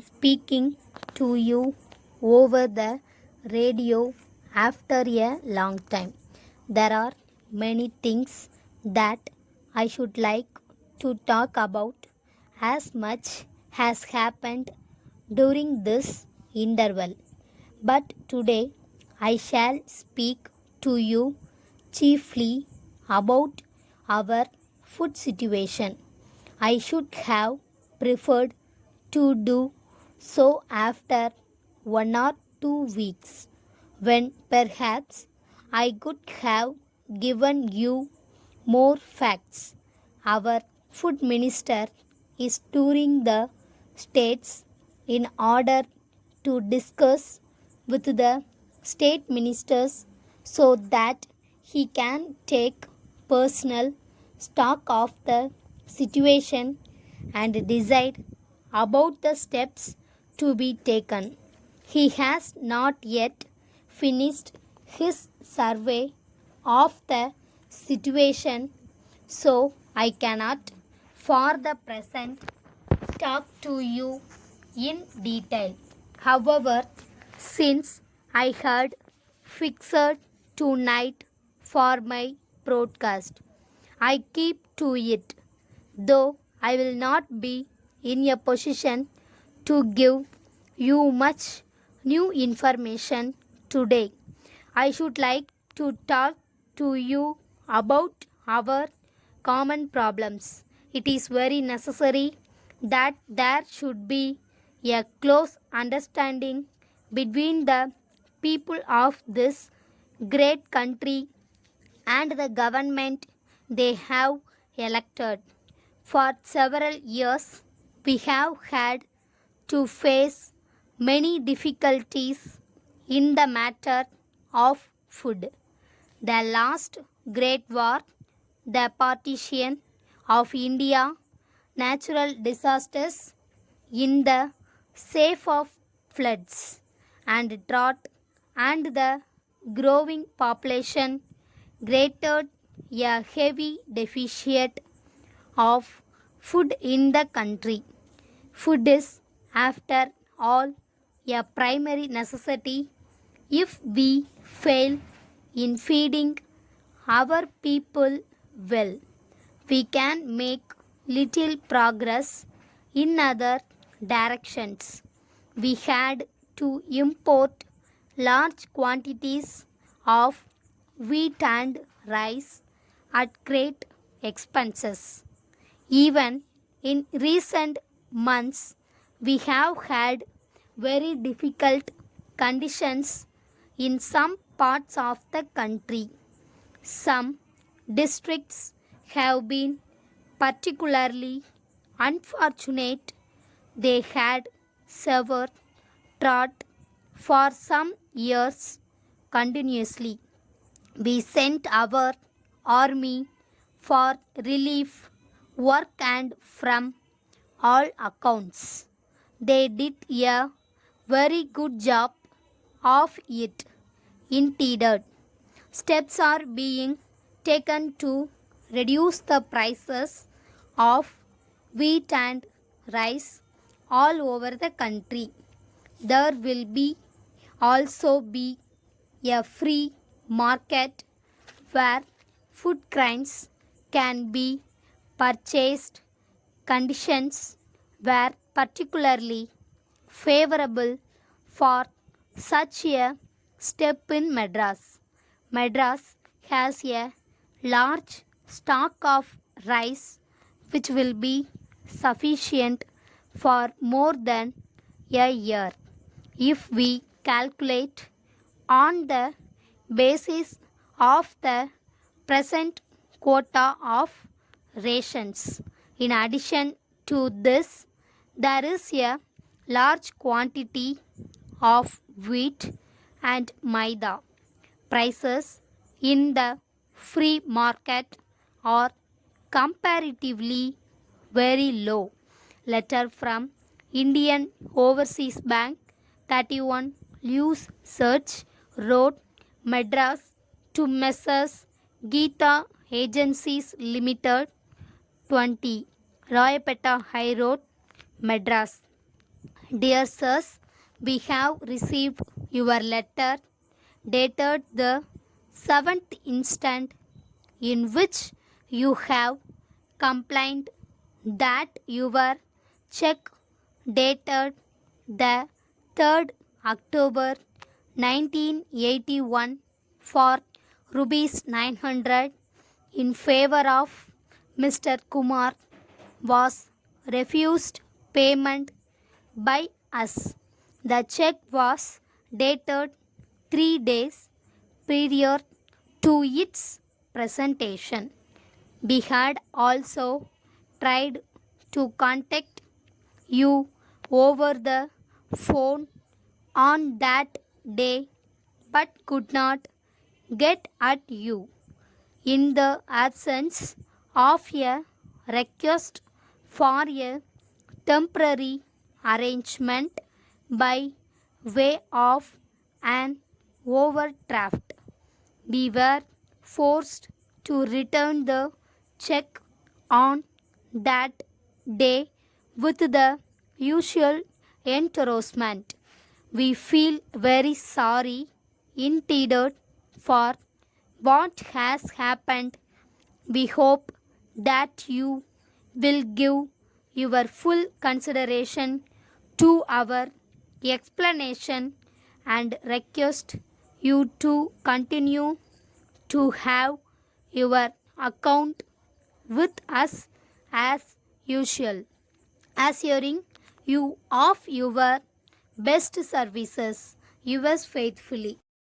speaking to you over the radio after a long time. There are many things that I should like to talk about, as much has happened during this interval. But today I shall speak to you chiefly about our food situation. I should have preferred to do so after 1 or 2 weeks, when perhaps I could have given you more facts. Our food minister is touring the states in order to discuss with the state ministers so that he can take personal stock of the situation and decide about the steps to be taken. He has not yet finished his survey of the situation, so I cannot, for the present, talk to you in detail. However, since I had fixed tonight for my broadcast, I keep to it, though I will not be in a position to give you much new information today. I should like to talk to you about our common problems. It is very necessary that there should be a close understanding between the people of this great country and the government they have elected. For several years, we have had to face many difficulties in the matter of food. The last great war, the partition of India, natural disasters in the shape of floods and drought, and the growing population created a heavy deficit of food in the country. Food is, after all, a primary necessity. If we fail in feeding our people well, we can make little progress in other directions. We had to import large quantities of wheat and rice at great expenses. Even in recent months, we have had very difficult conditions in some parts of the country. Some districts have been particularly unfortunate. They had severe drought for some years continuously. We sent our army for relief work, and from all accounts, they did a very good job of it. Indeed, steps are being taken to reduce the prices of wheat and rice all over the country. There will also be a free market where food grains can be purchased. Conditions were particularly favorable for such a step in Madras. Madras has a large stock of rice which will be sufficient for more than a year. If we calculate on the basis of the present quota of rations. In addition to this, there is a large quantity of wheat and maida. Prices in the free market are comparatively very low. Letter from Indian Overseas Bank 31 Lewis Search wrote Madras to Messrs. Geeta Agencies Limited, 20 Royapeta High Road, Madras. Dear sirs, we have received your letter dated the 7th instant, in which you have complained that your check dated the 3rd October 1981 for rupees 900 in favor of Mr. Kumar was refused payment by us. The check was dated 3 days prior to its presentation. We had also tried to contact you over the phone on that day but could not get at you. In the absence of a request for a temporary arrangement by way of an overdraft, we were forced to return the check on that day with the usual endorsement. We feel very sorry indeed for what has happened. We hope that you will give your full consideration to our explanation and request you to continue to have your account with us as usual, assuring you of your best services. Yours faithfully.